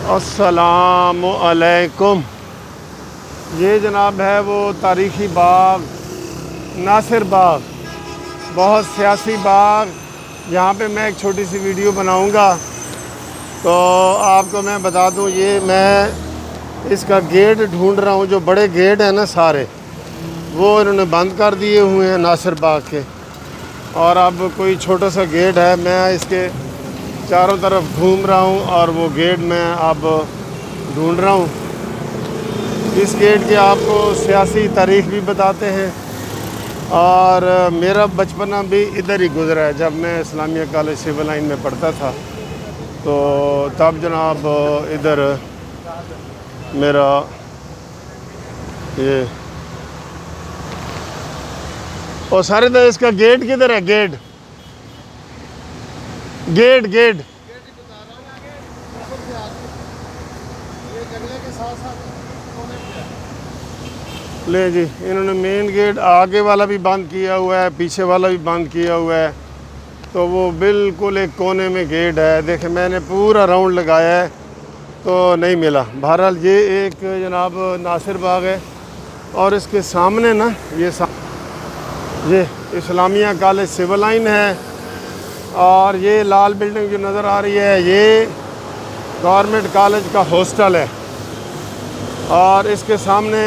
السلام علیکم۔ یہ جناب ہے وہ تاریخی باغ ناصر باغ، بہت سیاسی باغ۔ یہاں پہ میں ایک چھوٹی سی ویڈیو بناؤں گا تو آپ کو میں بتا دوں، یہ میں اس کا گیٹ ڈھونڈ رہا ہوں۔ جو بڑے گیٹ ہیں نا سارے، وہ انہوں نے بند کر دیے ہوئے ہیں ناصر باغ کے، اور اب کوئی چھوٹا سا گیٹ ہے۔ میں اس کے چاروں طرف گھوم رہا ہوں اور وہ گیٹ میں اب ڈھونڈ رہا ہوں۔ اس گیٹ کے آپ کو سیاسی تاریخ بھی بتاتے ہیں، اور میرا بچپنا بھی ادھر ہی گزرا ہے۔ جب میں اسلامیہ کالج سول لائن میں پڑھتا تھا تو تب جناب ادھر میرا یہ اور سارے تو اس کا گیٹ کدھر ہے؟ گیٹ لے جی، انہوں نے مین گیٹ آگے والا بھی بند کیا ہوا ہے، پیچھے والا بھی بند کیا ہوا ہے، تو وہ بالکل ایک کونے میں گیٹ ہے۔ دیکھیں میں نے پورا راؤنڈ لگایا ہے تو نہیں ملا۔ بہرحال یہ ایک جناب ناصر باغ ہے، اور اس کے سامنے نا یہ اسلامیہ کالج سول لائن ہے، اور یہ لال بلڈنگ جو نظر آ رہی ہے یہ گورنمنٹ کالج کا ہاسٹل ہے، اور اس کے سامنے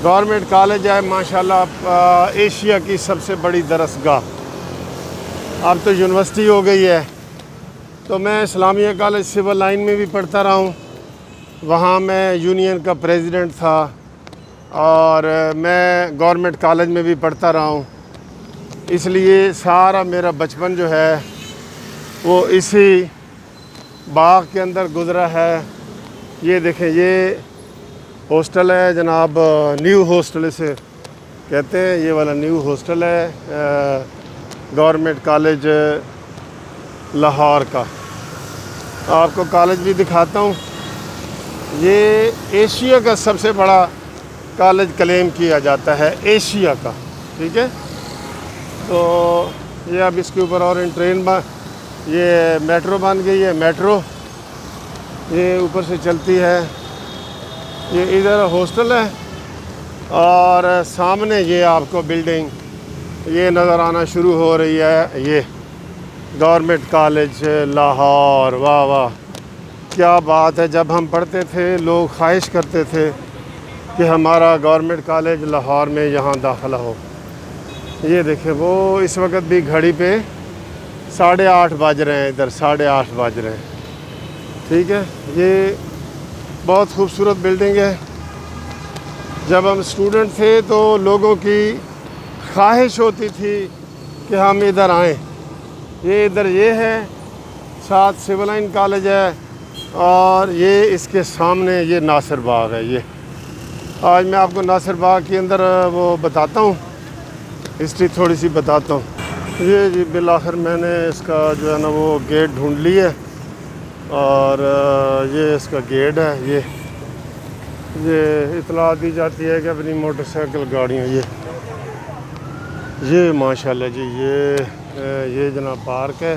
گورنمنٹ کالج ہے ماشاءاللہ ایشیا کی سب سے بڑی درسگاہ۔ اب تو یونیورسٹی ہو گئی ہے۔ تو میں اسلامیہ کالج سول لائن میں بھی پڑھتا رہا ہوں، وہاں میں یونین کا پریزیڈنٹ تھا، اور میں گورنمنٹ کالج میں بھی پڑھتا رہا ہوں۔ اس لیے سارا میرا بچپن جو ہے وہ اسی باغ کے اندر گزرا ہے۔ یہ دیکھیں، یہ ہاسٹل ہے جناب، نیو ہاسٹل اسے کہتے ہیں۔ یہ والا نیو ہاسٹل ہے گورنمنٹ کالج لاہور کا۔ آپ کو کالج بھی دکھاتا ہوں۔ یہ ایشیا کا سب سے بڑا کالج کلیم کیا جاتا ہے، ایشیا کا، ٹھیک ہے۔ تو یہ اب اس کے اوپر اور ٹرین یہ میٹرو بن گئی ہے، میٹرو یہ اوپر سے چلتی ہے۔ یہ ادھر ہاسٹل ہے، اور سامنے یہ آپ کو بلڈنگ یہ نظر آنا شروع ہو رہی ہے، یہ گورنمنٹ کالج لاہور۔ واہ واہ، کیا بات ہے! جب ہم پڑھتے تھے لوگ خواہش کرتے تھے کہ ہمارا گورنمنٹ کالج لاہور میں یہاں داخلہ ہو۔ یہ دیکھیں، وہ اس وقت بھی گھڑی پہ 8:30 بج رہے ہیں، ادھر 8:30 بج رہے ہیں، ٹھیک ہے۔ یہ بہت خوبصورت بلڈنگ ہے۔ جب ہم اسٹوڈنٹ تھے تو لوگوں کی خواہش ہوتی تھی کہ ہم ادھر آئیں۔ یہ ادھر یہ ہے، ساتھ سول لائن کالج ہے، اور یہ اس کے سامنے یہ ناصر باغ ہے۔ یہ آج میں آپ کو ناصر باغ کے اندر وہ بتاتا ہوں، ہسٹری تھوڑی سی بتاتا ہوں۔ یہ جی بالآخر میں نے اس کا جو ہے نا وہ گیٹ ڈھونڈ لی ہے، اور یہ اس کا گیٹ ہے۔ یہ اطلاع دی جاتی ہے کہ اپنی موٹر سائیکل گاڑیوں یہ ماشاءاللہ جی یہ جناب پارک ہے،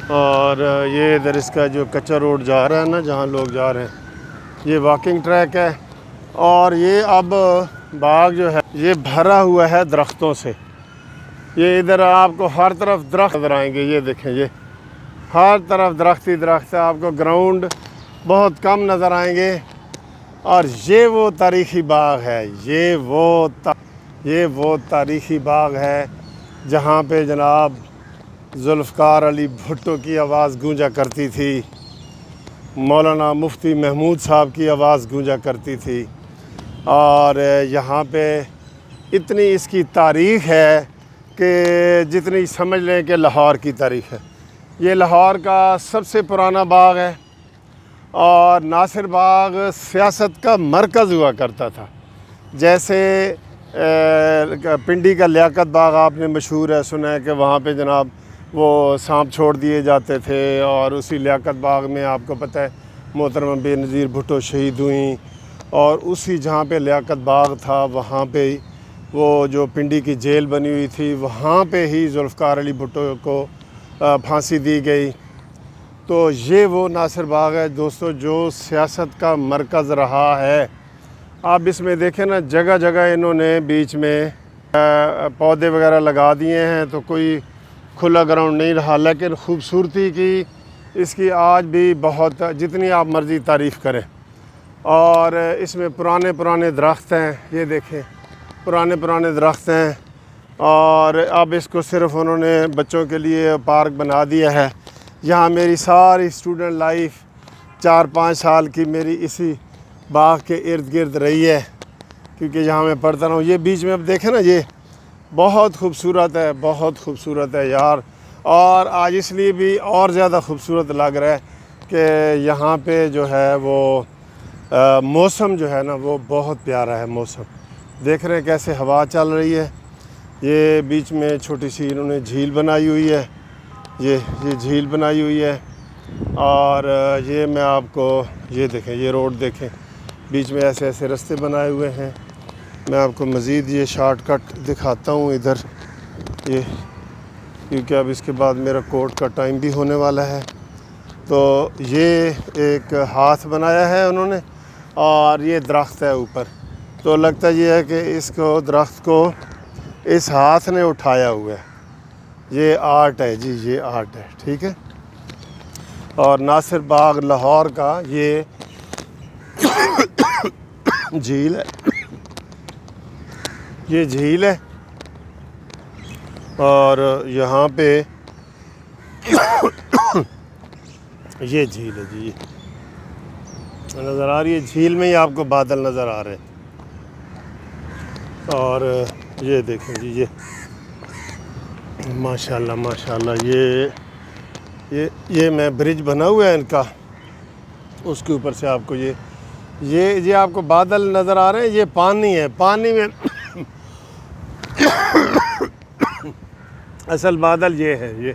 اور یہ ادھر اس کا جو کچا روڈ جا رہا ہے نا، جہاں لوگ جا رہے ہیں، یہ واکنگ ٹریک ہے۔ اور یہ اب باغ جو ہے یہ بھرا ہوا ہے درختوں سے۔ یہ ادھر آپ کو ہر طرف درخت نظر آئیں گے۔ یہ دیکھیں، یہ ہر طرف درخت ہی درخت ہے، آپ کو گراؤنڈ بہت کم نظر آئیں گے۔ اور یہ وہ تاریخی باغ ہے، یہ وہ تاریخی باغ ہے جہاں پہ جناب ذوالفقار علی بھٹو کی آواز گونجا کرتی تھی، مولانا مفتی محمود صاحب کی آواز گونجا کرتی تھی، اور یہاں پہ اتنی اس کی تاریخ ہے کہ جتنی سمجھ لیں کہ لاہور کی تاریخ ہے۔ یہ لاہور کا سب سے پرانا باغ ہے، اور ناصر باغ سیاست کا مرکز ہوا کرتا تھا۔ جیسے پنڈی کا لیاقت باغ آپ نے مشہور ہے، سنا ہے کہ وہاں پہ جناب وہ سانپ چھوڑ دیے جاتے تھے، اور اسی لیاقت باغ میں آپ کو پتہ ہے محترمہ بے نظیر بھٹو شہید ہوئیں، اور اسی جہاں پہ لیاقت باغ تھا وہاں پہ وہ جو پنڈی کی جیل بنی ہوئی تھی، وہاں پہ ہی ذوالفقار علی بھٹو کو پھانسی دی گئی۔ تو یہ وہ ناصر باغ ہے دوستو جو سیاست کا مرکز رہا ہے۔ آپ اس میں دیکھیں نا، جگہ جگہ انہوں نے بیچ میں پودے وغیرہ لگا دیے ہیں، تو کوئی کھلا گراؤنڈ نہیں رہا، لیکن خوبصورتی کی اس کی آج بھی بہت، جتنی آپ مرضی تعریف کریں۔ اور اس میں پرانے درخت ہیں، یہ دیکھیں پرانے درخت ہیں، اور اب اس کو صرف انہوں نے بچوں کے لیے پارک بنا دیا ہے۔ یہاں میری ساری اسٹوڈنٹ لائف 4-5 سال کی میری اسی باغ کے ارد گرد رہی ہے، کیونکہ یہاں میں پڑھتا رہا ہوں۔ یہ بیچ میں اب دیکھیں نا، یہ بہت خوبصورت ہے یار، اور آج اس لیے بھی اور زیادہ خوبصورت لگ رہا ہے کہ یہاں پہ جو ہے وہ موسم جو ہے نا وہ بہت پیارا ہے۔ موسم دیکھ رہے ہیں کیسے ہوا چل رہی ہے۔ یہ بیچ میں چھوٹی سی انہوں نے جھیل بنائی ہوئی ہے، یہ جھیل بنائی ہوئی ہے، اور یہ میں آپ کو یہ دیکھیں، یہ روڈ دیکھیں، بیچ میں ایسے رستے بنائے ہوئے ہیں۔ میں آپ کو مزید یہ شارٹ کٹ دکھاتا ہوں ادھر، یہ کیونکہ اب اس کے بعد میرا کورٹ کا ٹائم بھی ہونے والا ہے۔ تو یہ ایک ہاتھ بنایا ہے انہوں نے، اور یہ درخت ہے اوپر، تو لگتا یہ ہے کہ اس کو درخت کو اس ہاتھ نے اٹھایا ہوا ہے۔ یہ آرٹ ہے جی، یہ آرٹ ہے، ٹھیک ہے۔ اور ناصر باغ لاہور کا یہ جھیل ہے، یہ جھیل ہے، اور یہاں پہ یہ جھیل ہے جی، یہ نظر آ رہی ہے، جھیل میں ہی آپ کو بادل نظر آ رہے ہیں۔ اور یہ دیکھیں جی، یہ ماشاءاللہ یہ میں برج بنا ہوا ہے ان کا، اس کے اوپر سے آپ کو یہ آپ کو بادل نظر آ رہے ہیں، یہ پانی ہے، پانی میں اصل بادل یہ ہے، یہ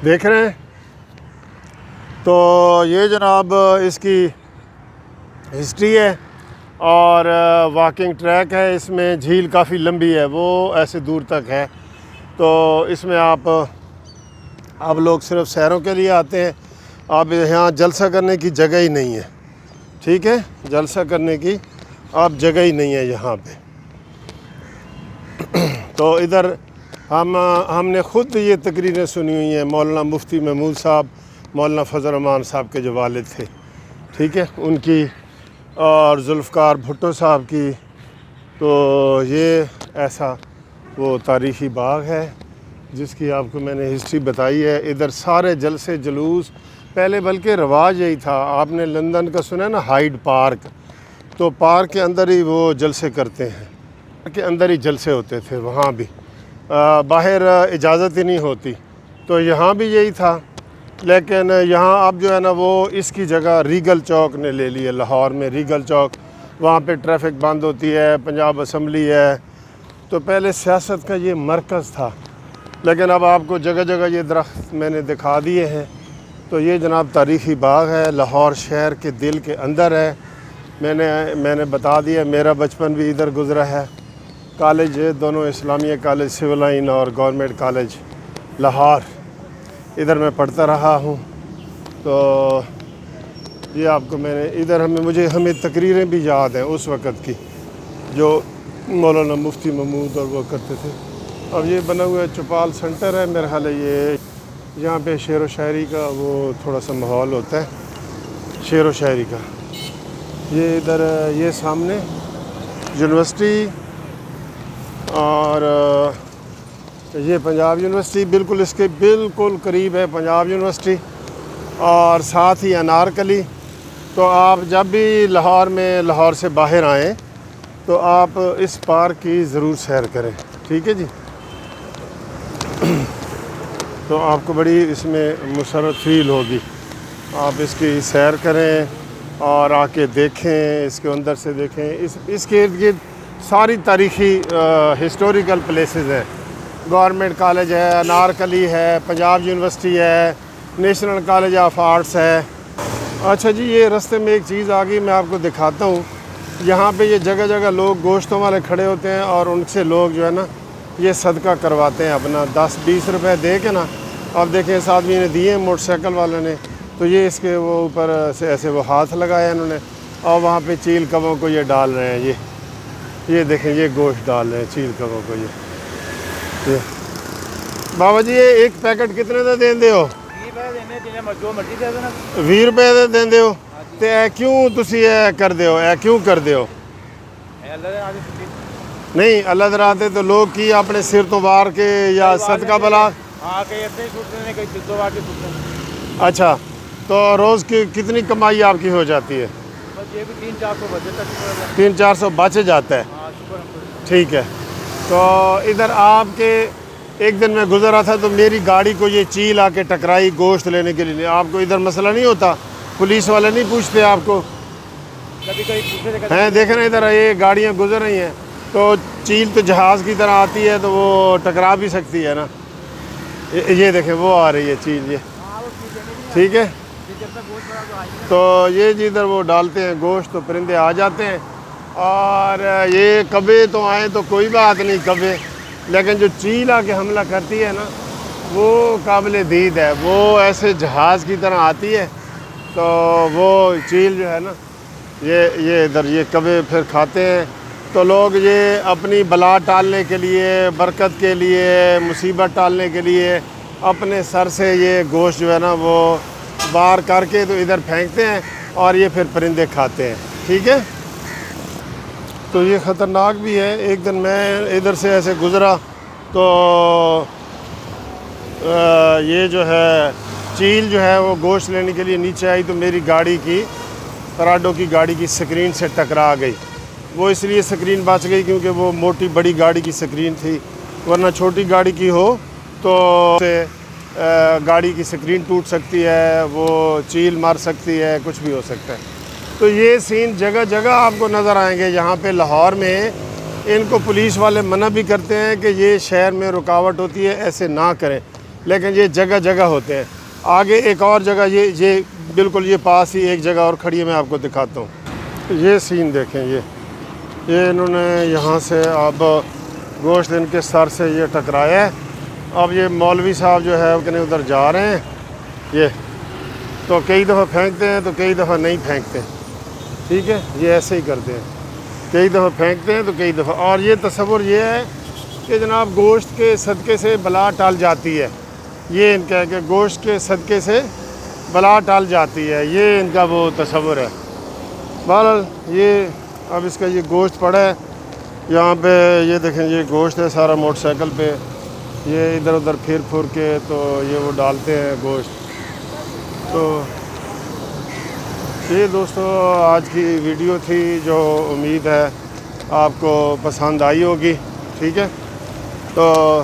دیکھ رہے ہیں۔ تو یہ جناب اس کی ہسٹری ہے، اور واکنگ ٹریک ہے، اس میں جھیل کافی لمبی ہے، وہ ایسے دور تک ہے۔ تو اس میں آپ لوگ صرف سیروں کے لیے آتے ہیں، اب یہاں جلسہ کرنے کی جگہ ہی نہیں ہے، ٹھیک ہے، جلسہ کرنے کی اب جگہ ہی نہیں ہے یہاں پہ۔ تو ادھر ہم نے خود یہ تقریریں سنی ہوئی ہیں، مولانا مفتی محمود صاحب، مولانا فضل الرحمان صاحب کے جو والد تھے، ٹھیک ہے، ان کی، اور ذوالفقار بھٹو صاحب کی۔ تو یہ ایسا وہ تاریخی باغ ہے جس کی آپ کو میں نے ہسٹری بتائی ہے۔ ادھر سارے جلسے جلوس، پہلے بلکہ رواج یہی تھا، آپ نے لندن کا سنا ہے نا ہائیڈ پارک، تو پارک کے اندر ہی وہ جلسے کرتے ہیں، کے اندر ہی جلسے ہوتے تھے، وہاں بھی باہر اجازت ہی نہیں ہوتی۔ تو یہاں بھی یہی تھا، لیکن یہاں اب جو ہے نا وہ اس کی جگہ ریگل چوک نے لے لی ہے، لاہور میں ریگل چوک، وہاں پہ ٹریفک بند ہوتی ہے، پنجاب اسمبلی ہے۔ تو پہلے سیاست کا یہ مرکز تھا، لیکن اب آپ کو جگہ جگہ یہ درخت میں نے دکھا دیے ہیں۔ تو یہ جناب تاریخی باغ ہے، لاہور شہر کے دل کے اندر ہے۔ میں نے بتا دیا، میرا بچپن بھی ادھر گزرا ہے۔ کالج دونوں، اسلامیہ کالج سول لائن اور گورنمنٹ کالج لاہور، ادھر میں پڑھتا رہا ہوں۔ تو یہ آپ کو میں نے ادھر ہمیں تقریریں بھی یاد ہیں اس وقت کی، جو مولانا مفتی محمود اور وہ کرتے تھے۔ اب یہ بنا ہوا ہے چوپال سینٹر ہے میرا خیال ہے، یہ یہاں پہ شعر و شاعری کا وہ تھوڑا سا ماحول ہوتا ہے، شعر و شاعری کا۔ یہ ادھر یہ سامنے یونیورسٹی، اور یہ پنجاب یونیورسٹی، بالکل اس کے بالکل قریب ہے پنجاب یونیورسٹی، اور ساتھ ہی انارکلی۔ تو آپ جب بھی لاہور سے باہر آئیں تو آپ اس پارک کی ضرور سیر کریں، ٹھیک ہے جی۔ تو آپ کو بڑی اس میں مسرت فیل ہوگی، آپ اس کی سیر کریں اور آ کے دیکھیں، اس کے اندر سے دیکھیں۔ اس کے ارد گرد ساری تاریخی ہسٹوریکل پلیسز ہیں، گورنمنٹ کالج ہے، انارکلی ہے، پنجاب یونیورسٹی ہے، نیشنل کالج آف آرٹس ہے۔ اچھا جی، یہ رستے میں ایک چیز آ گئی، میں آپ کو دکھاتا ہوں۔ یہاں پہ یہ جگہ جگہ لوگ گوشتوں والے کھڑے ہوتے ہیں، اور ان سے لوگ جو ہے نا یہ صدقہ کرواتے ہیں اپنا 10-20 روپے دے کے نا. اب دیکھیں اس آدمی نے دیے موٹر سائیکل والے نے, تو یہ اس کے وہ اوپر سے ایسے وہ ہاتھ لگایا انہوں نے, اور وہاں پہ چیل کبوں کو یہ ڈال رہے ہیں. یہ دیکھیں یہ گوشت ڈال رہے ہیں چیل کبوں کو. یہ بابا جی یہ ایک پیکٹ کتنے دا دیندے ہو؟ 20 روپے دے دیندے ہو. تے اے کیوں تسی اے کر دے ہو, اے کیوں کر دے ہو؟ نہیں اللہ دراتے تو لوگ کی اپنے سر تو وار کے یا صدقہ بلا. اچھا تو روز کی کتنی کمائی آپ کی ہو جاتی ہے؟ 300-400 بچ جاتا ہے. ٹھیک ہے. تو ادھر آپ کے ایک دن میں گزرا تھا تو میری گاڑی کو یہ چیل آ کے ٹکرائی گوشت لینے کے لیے. آپ کو ادھر مسئلہ نہیں ہوتا؟ پولیس والے نہیں پوچھتے آپ کو؟ ہیں دیکھیں نا ادھر یہ گاڑیاں گزر رہی ہیں تو چیل تو جہاز کی طرح آتی ہے تو وہ ٹکرا بھی سکتی ہے نا. یہ دیکھیں وہ آ رہی ہے چیل. یہ ٹھیک ہے. تو یہ جدھر وہ ڈالتے ہیں گوشت تو پرندے آ جاتے ہیں. اور یہ کبے تو آئیں تو کوئی بات نہیں کبے, لیکن جو چیل آ کے حملہ کرتی ہے نا وہ قابل دید ہے. وہ ایسے جہاز کی طرح آتی ہے تو وہ چیل جو ہے نا یہ ادھر یہ کبے پھر کھاتے ہیں. تو لوگ یہ اپنی بلا ٹالنے کے لیے, برکت کے لیے, مصیبت ٹالنے کے لیے اپنے سر سے یہ گوشت جو ہے نا وہ بار کر کے تو ادھر پھینکتے ہیں اور یہ پھر پرندے کھاتے ہیں. ٹھیک ہے. تو یہ خطرناک بھی ہے. ایک دن میں ادھر سے ایسے گزرا تو یہ جو ہے چیل جو ہے وہ گوشت لینے کے لیے نیچے آئی تو میری گاڑی کی پراڈو کی گاڑی کی سکرین سے ٹکرا گئی. وہ اس لیے سکرین بچ گئی کیونکہ وہ موٹی بڑی گاڑی کی سکرین تھی, ورنہ چھوٹی گاڑی کی ہو تو گاڑی کی سکرین ٹوٹ سکتی ہے, وہ چیل مار سکتی ہے, کچھ بھی ہو سکتا ہے. تو یہ سین جگہ جگہ آپ کو نظر آئیں گے. یہاں پہ لاہور میں ان کو پولیس والے منع بھی کرتے ہیں کہ یہ شہر میں رکاوٹ ہوتی ہے ایسے نہ کریں, لیکن یہ جگہ جگہ ہوتے ہیں. آگے ایک اور جگہ یہ بالکل یہ پاس ہی ایک جگہ اور کھڑی ہے, میں آپ کو دکھاتا ہوں. یہ سین دیکھیں. یہ انہوں نے یہاں سے اب گوشت ان کے سر سے یہ ٹکرایا ہے. اب یہ مولوی صاحب جو ہے کہ ادھر جا رہے ہیں. یہ تو کئی دفعہ پھینکتے ہیں تو کئی دفعہ نہیں پھینکتے. ٹھیک ہے. یہ ایسے ہی کرتے ہیں, کئی دفعہ پھینکتے ہیں تو کئی دفعہ. اور یہ تصور یہ ہے کہ جناب گوشت کے صدقے سے بلا ٹال جاتی ہے. یہ ان کا ہے کہ گوشت کے صدقے سے بلا ٹال جاتی ہے, یہ ان کا وہ تصور ہے. بہرحال یہ اب اس کا یہ گوشت پڑا ہے یہاں پہ. یہ دیکھیں یہ گوشت ہے سارا موٹر سائیکل پہ. یہ ادھر ادھر پھر کے تو یہ وہ ڈالتے ہیں گوشت. تو یہ دوستو آج کی ویڈیو تھی جو امید ہے آپ کو پسند آئی ہوگی. ٹھیک ہے. تو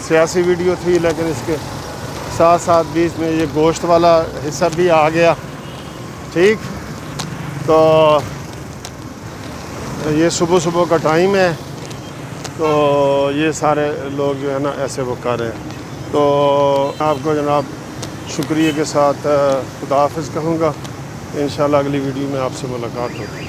سیاسی ویڈیو تھی لیکن اس کے ساتھ ساتھ بیچ میں یہ گوشت والا حصہ بھی آ گیا. ٹھیک. تو یہ صبح کا ٹائم ہے تو یہ سارے لوگ جو ہے نا ایسے وہ کر رہے ہیں. تو آپ کو جناب شکریہ کے ساتھ خدا حافظ کہوں گا. انشاءاللہ اگلی ویڈیو میں آپ سے ملاقات ہوگی.